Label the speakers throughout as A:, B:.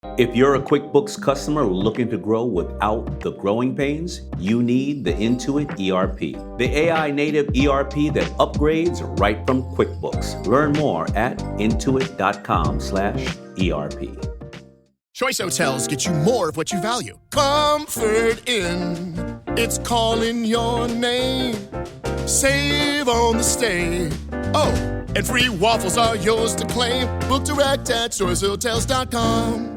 A: If you're a QuickBooks customer looking to grow without the growing pains, you need the Intuit ERP, the AI native ERP that upgrades right from QuickBooks. Learn more at intuit.com/ERP.
B: Choice Hotels get you more of what you value. Comfort Inn, it's calling your name. Save on the stay. Oh, and free waffles are yours to claim. Book direct at choicehotels.com.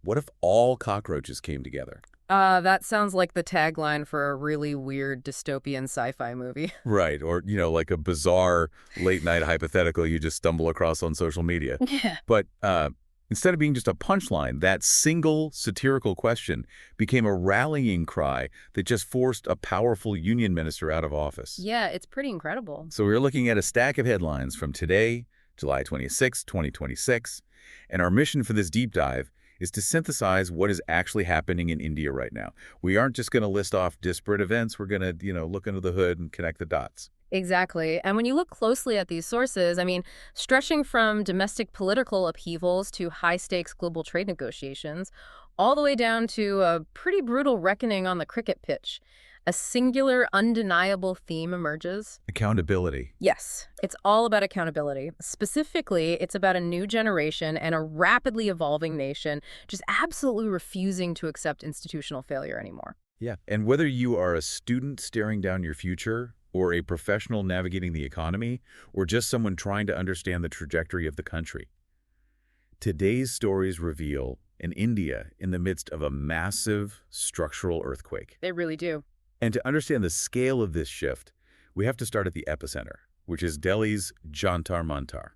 C: What if all cockroaches came together?
D: That sounds like the tagline for a really weird dystopian sci-fi movie.
C: Right, or, like a bizarre late-night hypothetical you just stumble across on social media.
D: Yeah.
C: But instead of being just a punchline, that single satirical question became a rallying cry that just forced a powerful union minister out of office.
D: Yeah, it's pretty incredible.
C: So we're looking at a stack of headlines from today, July 26, 2026, and our mission for this deep dive is to synthesize what is actually happening in India right now. We aren't just going to list off disparate events. We're going to, look under the hood and connect the dots.
D: Exactly. And when you look closely at these sources, stretching from domestic political upheavals to high-stakes global trade negotiations, all the way down to a pretty brutal reckoning on the cricket pitch, a singular, undeniable theme emerges.
C: Accountability.
D: Yes, it's all about accountability. Specifically, it's about a new generation and a rapidly evolving nation just absolutely refusing to accept institutional failure anymore.
C: Yeah, and whether you are a student staring down your future, or a professional navigating the economy, or just someone trying to understand the trajectory of the country, today's stories reveal an India in the midst of a massive structural earthquake.
D: They really do.
C: And to understand the scale of this shift, we have to start at the epicenter, which is Delhi's Jantar Mantar.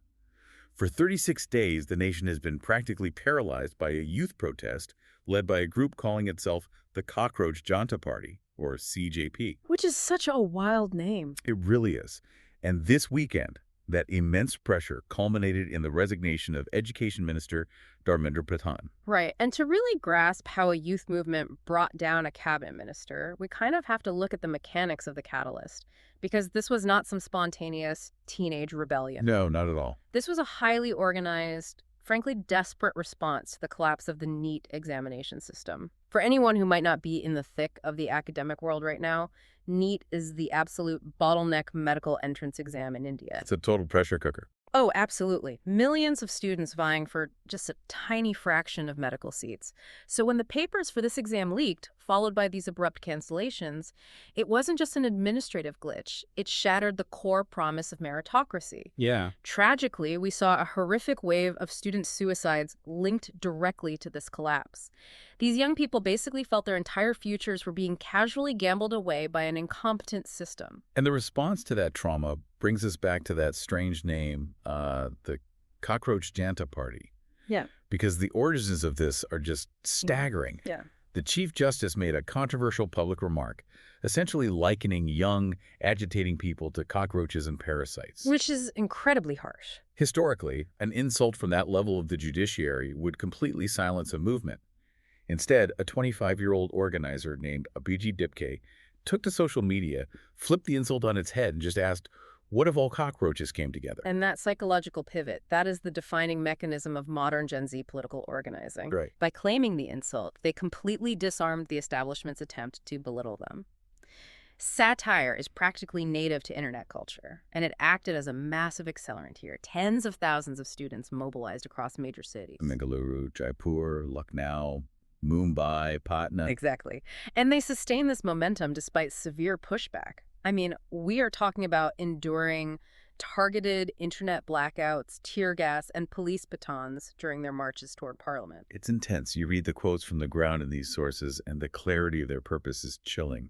C: For 36 days, the nation has been practically paralyzed by a youth protest led by a group calling itself the Cockroach Janta Party, or CJP.
D: Which is such a wild name.
C: It really is. And this weekend, that immense pressure culminated in the resignation of Education Minister Dharmendra Pradhan.
D: Right. And to really grasp how a youth movement brought down a cabinet minister, we kind of have to look at the mechanics of the catalyst, because this was not some spontaneous teenage rebellion.
C: No, not at all.
D: This was a highly organized, frankly desperate response to the collapse of the NEET examination system. For anyone who might not be in the thick of the academic world right now, NEET is the absolute bottleneck medical entrance exam in India.
C: It's a total pressure cooker.
D: Oh, absolutely. Millions of students vying for just a tiny fraction of medical seats. So when the papers for this exam leaked, followed by these abrupt cancellations, it wasn't just an administrative glitch. It shattered the core promise of meritocracy.
E: Yeah.
D: Tragically, we saw a horrific wave of student suicides linked directly to this collapse. These young people basically felt their entire futures were being casually gambled away by an incompetent system.
C: And the response to that trauma brings us back to that strange name, the Cockroach Janta Party.
D: Yeah.
C: Because the origins of this are just staggering.
D: Yeah.
C: The Chief Justice made a controversial public remark, essentially likening young, agitating people to cockroaches and parasites.
D: Which is incredibly harsh.
C: Historically, an insult from that level of the judiciary would completely silence a movement. Instead, a 25-year-old organizer named Abhijit Dipke took to social media, flipped the insult on its head, and just asked, what if all cockroaches came together?
D: And that psychological pivot, that is the defining mechanism of modern Gen Z political organizing.
C: Right.
D: By claiming the insult, they completely disarmed the establishment's attempt to belittle them. Satire is practically native to internet culture, and it acted as a massive accelerant here. Tens of thousands of students mobilized across major cities.
C: Bengaluru, Jaipur, Lucknow, Mumbai, Patna.
D: Exactly. And they sustained this momentum despite severe pushback. We are talking about enduring targeted internet blackouts, tear gas, and police batons during their marches toward Parliament.
C: It's intense. You read the quotes from the ground in these sources, and the clarity of their purpose is chilling.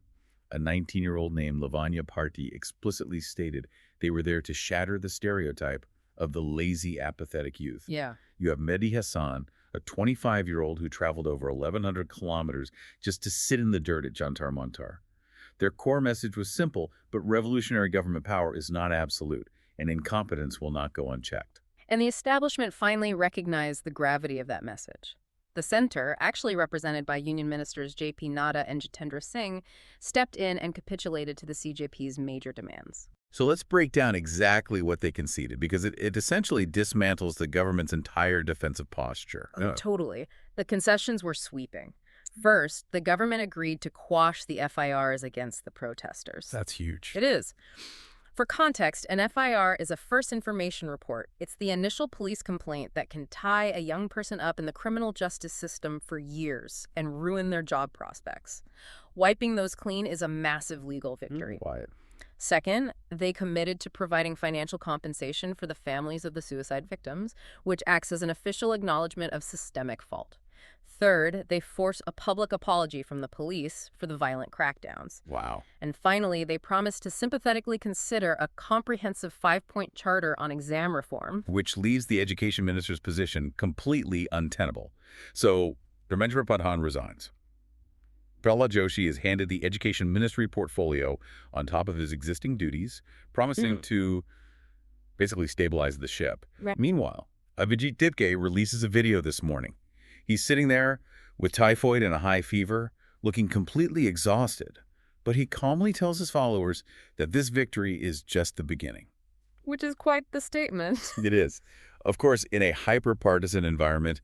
C: A 19-year-old named Lavanya Party explicitly stated they were there to shatter the stereotype of the lazy, apathetic youth.
D: Yeah.
C: You have Mehdi Hassan, a 25-year-old who traveled over 1,100 kilometers just to sit in the dirt at Jantar Mantar. Their core message was simple, but revolutionary government power is not absolute, and incompetence will not go unchecked.
D: And the establishment finally recognized the gravity of that message. The center, actually represented by Union Ministers J.P. Nadda and Jitendra Singh, stepped in and capitulated to the CJP's major demands.
C: So let's break down exactly what they conceded, because it essentially dismantles the government's entire defensive posture.
D: Oh, totally. The concessions were sweeping. First, the government agreed to quash the FIRs against the protesters.
C: That's huge.
D: It is. For context, an FIR is a first information report. It's the initial police complaint that can tie a young person up in the criminal justice system for years and ruin their job prospects. Wiping those clean is a massive legal victory.
C: Quiet.
D: Second, they committed to providing financial compensation for the families of the suicide victims, which acts as an official acknowledgement of systemic fault. Third, they force a public apology from the police for the violent crackdowns.
C: Wow.
D: And finally, they promised to sympathetically consider a comprehensive 5-point charter on exam reform.
C: Which leaves the education minister's position completely untenable. So, Dharmendra Pradhan resigns. Prahlad Joshi is handed the education ministry portfolio on top of his existing duties, promising to basically stabilize the ship.
D: Right.
C: Meanwhile, Abhijit Dipke releases a video this morning. He's sitting there with typhoid and a high fever, looking completely exhausted, but he calmly tells his followers that this victory is just the beginning.
D: Which is quite the statement.
C: It is. Of course, in a hyper-partisan environment,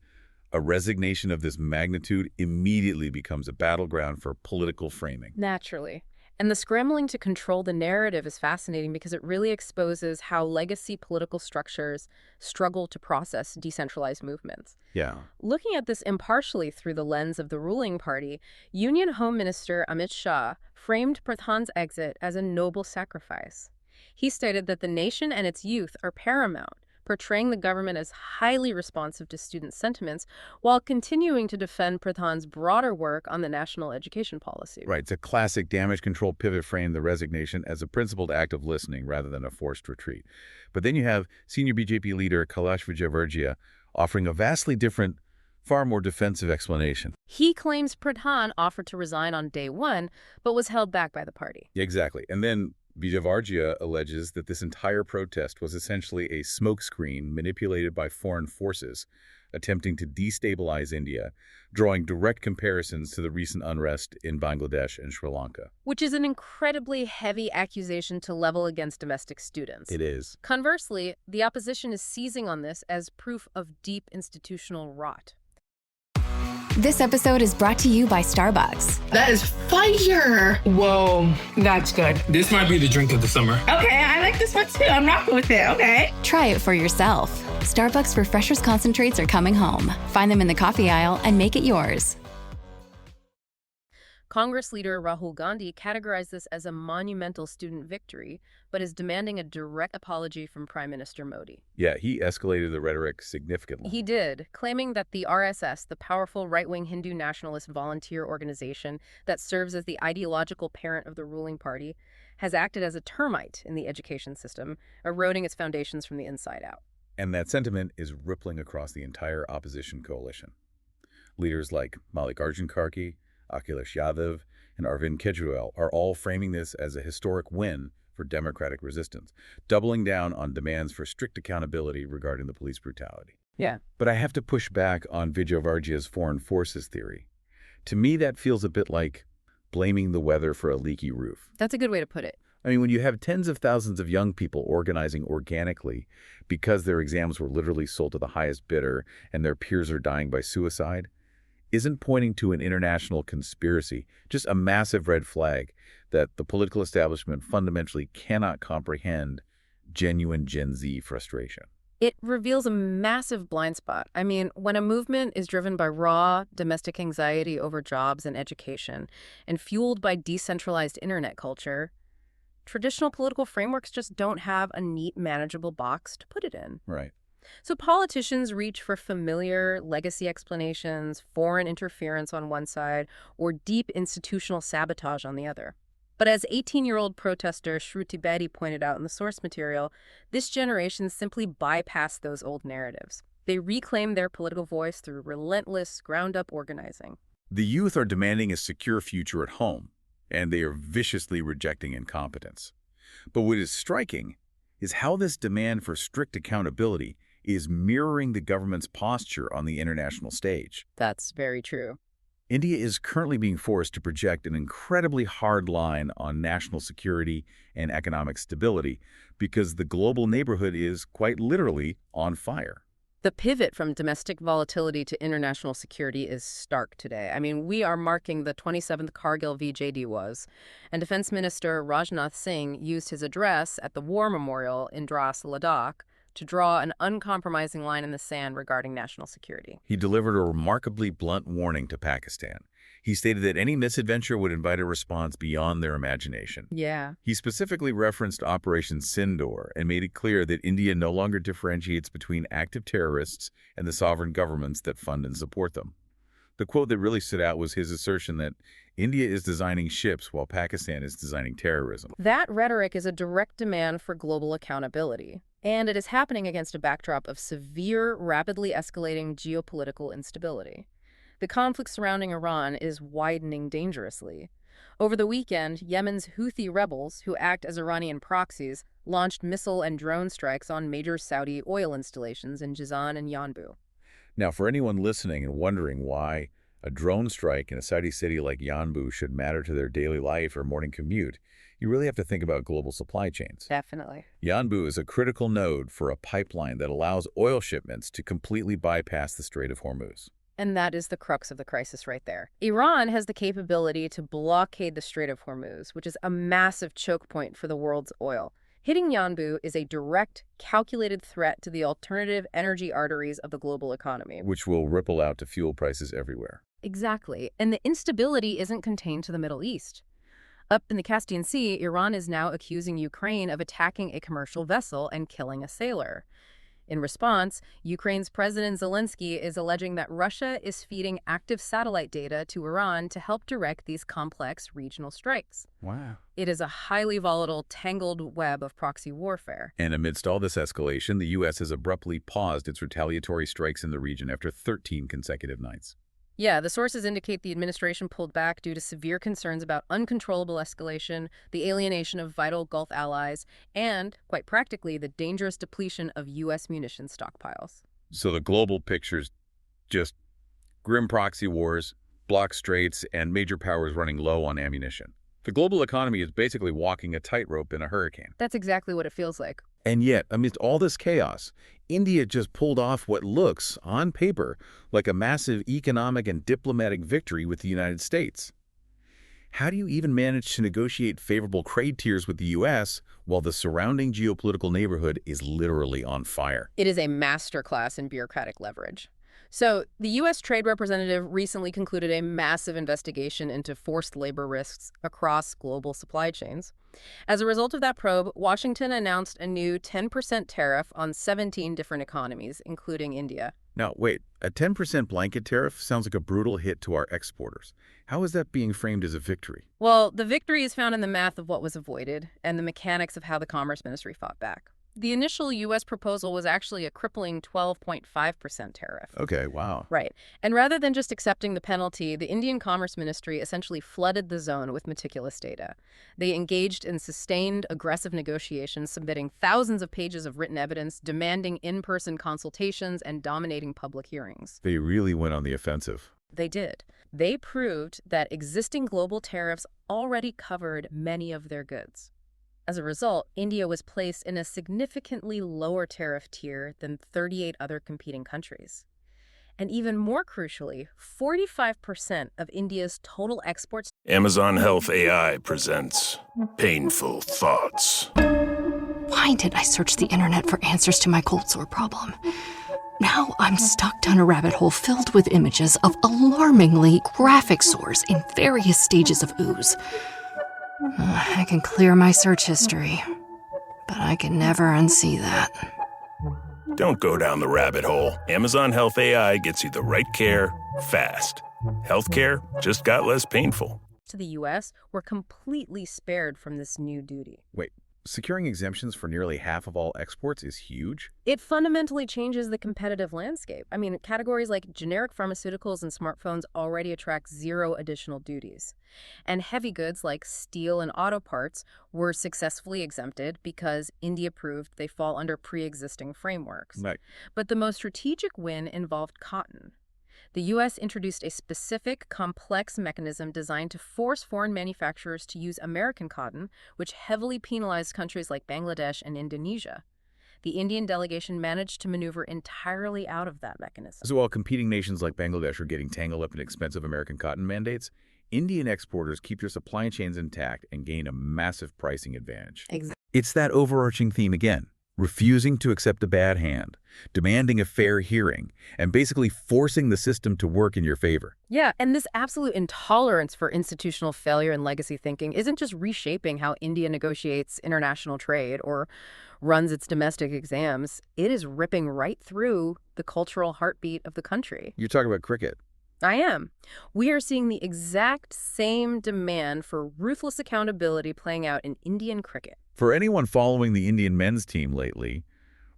C: a resignation of this magnitude immediately becomes a battleground for political framing.
D: Naturally. And the scrambling to control the narrative is fascinating because it really exposes how legacy political structures struggle to process decentralized movements.
C: Yeah.
D: Looking at this impartially through the lens of the ruling party, Union Home Minister Amit Shah framed Pradhan's exit as a noble sacrifice. He stated that the nation and its youth are paramount, portraying the government as highly responsive to student sentiments while continuing to defend Pradhan's broader work on the national education policy.
C: Right. It's a classic damage control pivot frame the resignation as a principled act of listening rather than a forced retreat. But then you have senior BJP leader Kailash Vijay offering a vastly different, far more defensive explanation.
D: He claims Pradhan offered to resign on day one, but was held back by the party.
C: Exactly. And then Vijay alleges that this entire protest was essentially a smokescreen manipulated by foreign forces attempting to destabilize India, drawing direct comparisons to the recent unrest in Bangladesh and Sri Lanka.
D: Which is an incredibly heavy accusation to level against domestic students.
C: It is.
D: Conversely, the opposition is seizing on this as proof of deep institutional rot.
E: This episode is brought to you by Starbucks.
F: That is fire. Whoa, that's good.
G: This might be the drink of the summer.
F: Okay, I like this one too. I'm rocking with it. Okay.
E: Try it for yourself. Starbucks Refreshers Concentrates are coming home. Find them in the coffee aisle and make it yours.
D: Congress leader Rahul Gandhi categorized this as a monumental student victory, but is demanding a direct apology from Prime Minister Modi.
C: Yeah, he escalated the rhetoric significantly.
D: He did, claiming that the RSS, the powerful right-wing Hindu nationalist volunteer organization that serves as the ideological parent of the ruling party, has acted as a termite in the education system, eroding its foundations from the inside out.
C: And that sentiment is rippling across the entire opposition coalition. Leaders like Mallikarjun Kharge, Akhilesh Yadav, and Arvind Kejriwal are all framing this as a historic win for democratic resistance, doubling down on demands for strict accountability regarding the police brutality.
D: Yeah.
C: But I have to push back on Vijay foreign forces theory. To me, that feels a bit like blaming the weather for a leaky roof.
D: That's a good way to put it.
C: I mean, when you have tens of thousands of young people organizing organically because their exams were literally sold to the highest bidder and their peers are dying by suicide, isn't pointing to an international conspiracy, just a massive red flag that the political establishment fundamentally cannot comprehend genuine Gen Z frustration.
D: It reveals a massive blind spot. I mean, when a movement is driven by raw domestic anxiety over jobs and education and fueled by decentralized internet culture, traditional political frameworks just don't have a neat, manageable box to put it in.
C: Right.
D: So politicians reach for familiar legacy explanations, foreign interference on one side, or deep institutional sabotage on the other. But as 18-year-old protester Shruti Bedi pointed out in the source material, this generation simply bypassed those old narratives. They reclaim their political voice through relentless, ground-up organizing.
C: The youth are demanding a secure future at home, and they are viciously rejecting incompetence. But what is striking is how this demand for strict accountability is mirroring the government's posture on the international stage.
D: That's very true.
C: India is currently being forced to project an incredibly hard line on national security and economic stability because the global neighborhood is quite literally on fire.
D: The pivot from domestic volatility to international security is stark today. I mean, we are marking the 27th Kargil Vijay Diwas, and Defense Minister Rajnath Singh used his address at the War Memorial in Dras, Ladakh, to draw an uncompromising line in the sand regarding national security.
C: He delivered a remarkably blunt warning to Pakistan. He stated that any misadventure would invite a response beyond their imagination.
D: Yeah.
C: He specifically referenced Operation Sindoor and made it clear that India no longer differentiates between active terrorists and the sovereign governments that fund and support them. The quote that really stood out was his assertion that India is designing ships while Pakistan is designing terrorism.
D: That rhetoric is a direct demand for global accountability, and it is happening against a backdrop of severe, rapidly escalating geopolitical instability. The conflict surrounding Iran is widening dangerously. Over the weekend, Yemen's Houthi rebels, who act as Iranian proxies, launched missile and drone strikes on major Saudi oil installations in Jizan and Yanbu.
C: Now, for anyone listening and wondering why a drone strike in a Saudi city like Yanbu should matter to their daily life or morning commute, you really have to think about global supply chains.
D: Definitely.
C: Yanbu is a critical node for a pipeline that allows oil shipments to completely bypass the Strait of Hormuz.
D: And that is the crux of the crisis right there. Iran has the capability to blockade the Strait of Hormuz, which is a massive choke point for the world's oil. Hitting Yanbu is a direct, calculated threat to the alternative energy arteries of the global economy.
C: Which will ripple out to fuel prices everywhere.
D: Exactly. And the instability isn't contained to the Middle East. Up in the Caspian Sea, Iran is now accusing Ukraine of attacking a commercial vessel and killing a sailor. In response, Ukraine's President Zelensky is alleging that Russia is feeding active satellite data to Iran to help direct these complex regional strikes.
C: Wow.
D: It is a highly volatile, tangled web of proxy warfare.
C: And amidst all this escalation, the U.S. has abruptly paused its retaliatory strikes in the region after 13 consecutive nights.
D: Yeah, the sources indicate the administration pulled back due to severe concerns about uncontrollable escalation, the alienation of vital Gulf allies, and, quite practically, the dangerous depletion of U.S. munitions stockpiles.
C: So the global picture's just grim proxy wars, blocked straits, and major powers running low on ammunition. The global economy is basically walking a tightrope in a hurricane.
D: That's exactly what it feels like.
C: And yet, amidst all this chaos, India just pulled off what looks, on paper, like a massive economic and diplomatic victory with the United States. How do you even manage to negotiate favorable trade tiers with the U.S. while the surrounding geopolitical neighborhood is literally on fire?
D: It is a masterclass in bureaucratic leverage. So, the U.S. Trade Representative recently concluded a massive investigation into forced labor risks across global supply chains. As a result of that probe, Washington announced a new 10% tariff on 17 different economies, including India.
C: Now, wait, a 10% blanket tariff sounds like a brutal hit to our exporters. How is that being framed as a victory?
D: Well, the victory is found in the math of what was avoided and the mechanics of how the Commerce Ministry fought back. The initial U.S. proposal was actually a crippling 12.5% tariff.
C: Okay, wow.
D: Right. And rather than just accepting the penalty, the Indian Commerce Ministry essentially flooded the zone with meticulous data. They engaged in sustained, aggressive negotiations, submitting thousands of pages of written evidence, demanding in-person consultations, and dominating public hearings.
C: They really went on the offensive.
D: They did. They proved that existing global tariffs already covered many of their goods. As a result, India was placed in a significantly lower tariff tier than 38 other competing countries. And even more crucially, 45% of India's total exports.
G: Amazon Health AI presents Painful Thoughts.
H: Why did I search the internet for answers to my cold sore problem? Now I'm stuck down a rabbit hole filled with images of alarmingly graphic sores in various stages of ooze. I can clear my search history, but I can never unsee that.
G: Don't go down the rabbit hole. Amazon Health AI gets you the right care, fast. Healthcare just got less painful.
D: To the U.S. were completely spared from this new duty.
C: Wait, securing exemptions for nearly half of all exports is huge?
D: It fundamentally changes the competitive landscape. I mean, categories like generic pharmaceuticals and smartphones already attract zero additional duties. And heavy goods like steel and auto parts were successfully exempted because India proved they fall under pre-existing frameworks.
C: Right.
D: But the most strategic win involved cotton. The U.S. introduced a specific, complex mechanism designed to force foreign manufacturers to use American cotton, which heavily penalized countries like Bangladesh and Indonesia. The Indian delegation managed to maneuver entirely out of that mechanism.
C: So while competing nations like Bangladesh are getting tangled up in expensive American cotton mandates, Indian exporters keep their supply chains intact and gain a massive pricing advantage.
D: Exactly.
C: It's that overarching theme again, refusing to accept a bad hand, demanding a fair hearing, and basically forcing the system to work in your favor.
D: Yeah, and this absolute intolerance for institutional failure and legacy thinking isn't just reshaping how India negotiates international trade or runs its domestic exams. It is ripping right through the cultural heartbeat of the country.
C: You're talking about cricket.
D: I am. We are seeing the exact same demand for ruthless accountability playing out in Indian cricket.
C: For anyone following the Indian men's team lately,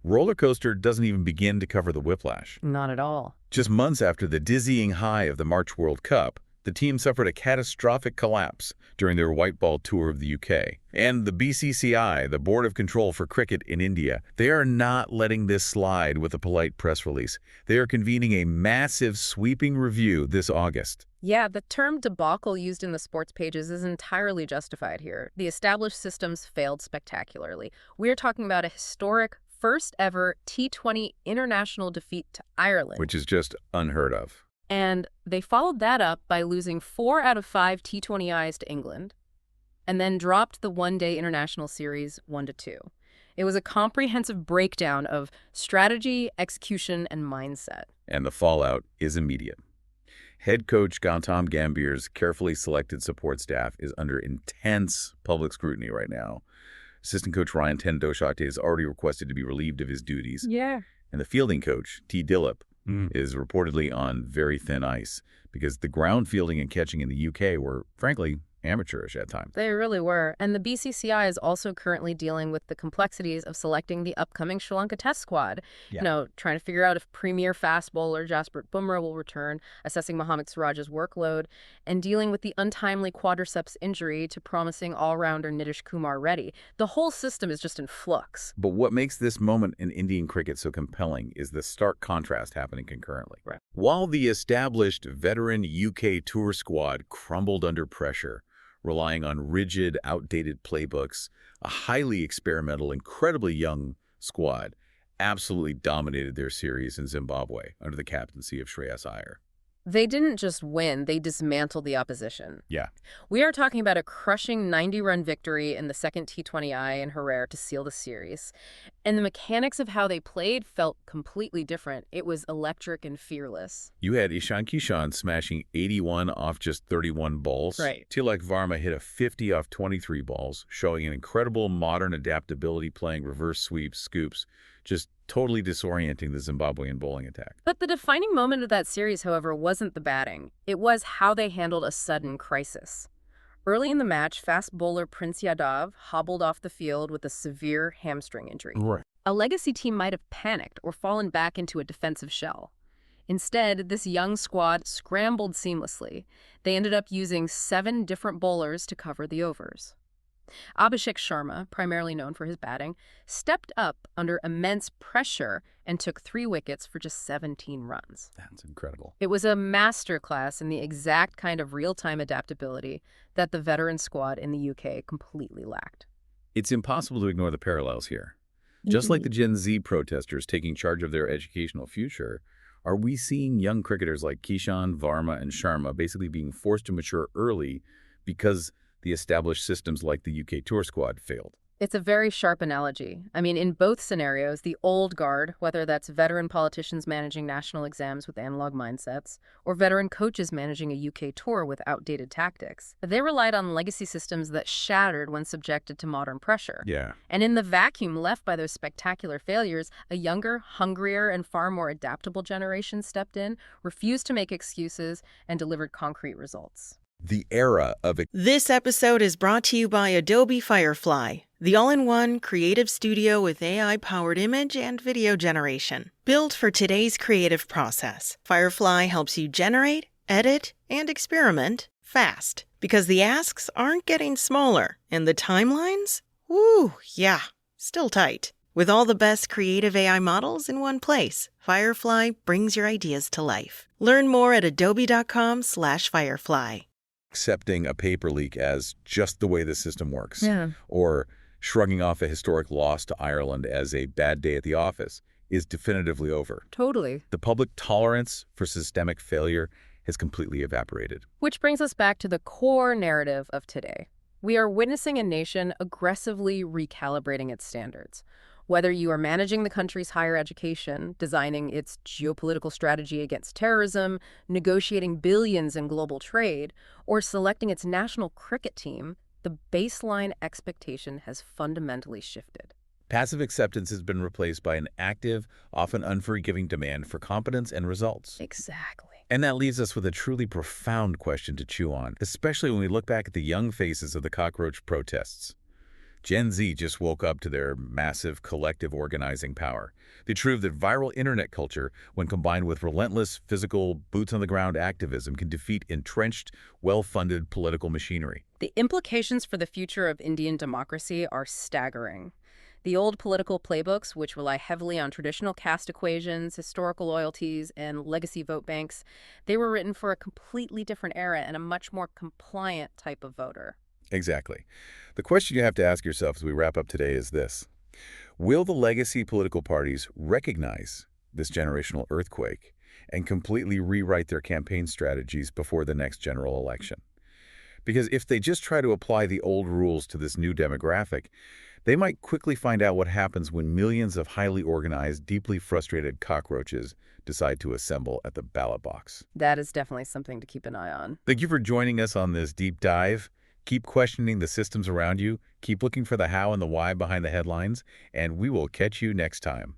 C: roller coaster doesn't even begin to cover the whiplash.
D: Not at all.
C: Just months after the dizzying high of the March World Cup, the team suffered a catastrophic collapse during their white ball tour of the UK. And the BCCI, the Board of Control for Cricket in India, they are not letting this slide with a polite press release. They are convening a massive sweeping review this August.
D: Yeah, the term debacle used in the sports pages is entirely justified here. The established systems failed spectacularly. We're talking about a historic first ever T20 international defeat to Ireland.
C: Which is just unheard of.
D: And they followed that up by losing 4 out of 5 T20Is to England, and then dropped the one-day international series 1-2. It was a comprehensive breakdown of strategy, execution, and mindset.
C: And the fallout is immediate. Head coach Gautam Gambhir's carefully selected support staff is under intense public scrutiny right now. Assistant coach Ryan Tendoshate has already requested to be relieved of his duties.
D: Yeah.
C: And the fielding coach, T. Dillip, is reportedly on very thin ice because the ground fielding and catching in the UK were, frankly, amateurish at times.
D: They really were. And the BCCI is also currently dealing with the complexities of selecting the upcoming Sri Lanka test squad.
C: Yeah.
D: You know, trying to figure out if premier fast bowler Jasprit Bumrah will return, assessing Mohammad Siraj's workload, and dealing with the untimely quadriceps injury to promising all-rounder Nitish Kumar Reddy. The whole system is just in flux.
C: But what makes this moment in Indian cricket so compelling is the stark contrast happening concurrently.
D: Right.
C: While the established veteran UK tour squad crumbled under pressure, relying on rigid, outdated playbooks, a highly experimental, incredibly young squad absolutely dominated their series in Zimbabwe under the captaincy of Shreyas Iyer.
D: They didn't just win, they dismantled the opposition.
C: Yeah.
D: We are talking about a crushing 90-run victory in the second T20I in Harare to seal the series. And the mechanics of how they played felt completely different. It was electric and fearless.
C: You had Ishan Kishan smashing 81 off just 31 balls.
D: Right.
C: Tilak Varma hit a 50 off 23 balls, showing an incredible modern adaptability playing reverse sweeps, scoops, just totally disorienting the Zimbabwean bowling attack.
D: But the defining moment of that series, however, wasn't the batting. It was how they handled a sudden crisis. Early in the match, fast bowler Prince Yadav hobbled off the field with a severe hamstring injury.
C: Right.
D: A legacy team might have panicked or fallen back into a defensive shell. Instead, this young squad scrambled seamlessly. They ended up using 7 different bowlers to cover the overs. Abhishek Sharma, primarily known for his batting, stepped up under immense pressure and took 3 wickets for just 17 runs.
C: That's incredible.
D: It was a masterclass in the exact kind of real-time adaptability that the veteran squad in the UK completely lacked.
C: It's impossible to ignore the parallels here. Just like the Gen Z protesters taking charge of their educational future, are we seeing young cricketers like Kishan, Varma, and Sharma basically being forced to mature early because the established systems like the UK tour squad failed?
D: It's a very sharp analogy. I mean, in both scenarios, the old guard, whether that's veteran politicians managing national exams with analog mindsets, or veteran coaches managing a UK tour with outdated tactics, they relied on legacy systems that shattered when subjected to modern pressure.
C: Yeah.
D: And in the vacuum left by those spectacular failures, a younger, hungrier, and far more adaptable generation stepped in, refused to make excuses, and delivered concrete results.
C: The era of
I: This episode is brought to you by Adobe Firefly, the all-in-one creative studio with AI-powered image and video generation. Built for today's creative process, Firefly helps you generate, edit, and experiment fast. Because the asks aren't getting smaller, and the timelines? Woo, yeah, still tight. With all the best creative AI models in one place, Firefly brings your ideas to life. Learn more at adobe.com/firefly.
C: Accepting a paper leak as just the way the system works.
D: Yeah.
C: Or shrugging off a historic loss to Ireland as a bad day at the office is definitively over.
D: Totally.
C: The public tolerance for systemic failure has completely evaporated.
D: Which brings us back to the core narrative of today. We are witnessing a nation aggressively recalibrating its standards. Whether you are managing the country's higher education, designing its geopolitical strategy against terrorism, negotiating billions in global trade, or selecting its national cricket team, the baseline expectation has fundamentally shifted.
C: Passive acceptance has been replaced by an active, often unforgiving demand for competence and results.
D: Exactly.
C: And that leaves us with a truly profound question to chew on, especially when we look back at the young faces of the cockroach protests. Gen Z just woke up to their massive collective organizing power. They proved that viral internet culture, when combined with relentless physical, boots-on-the-ground activism, can defeat entrenched, well-funded political machinery.
D: The implications for the future of Indian democracy are staggering. The old political playbooks, which rely heavily on traditional caste equations, historical loyalties, and legacy vote banks, they were written for a completely different era and a much more compliant type of voter.
C: Exactly. The question you have to ask yourself as we wrap up today is this. Will the legacy political parties recognize this generational earthquake and completely rewrite their campaign strategies before the next general election? Because if they just try to apply the old rules to this new demographic, they might quickly find out what happens when millions of highly organized, deeply frustrated cockroaches decide to assemble at the ballot box.
D: That is definitely something to keep an eye on.
C: Thank you for joining us on this deep dive. Keep questioning the systems around you, keep looking for the how and the why behind the headlines, and we will catch you next time.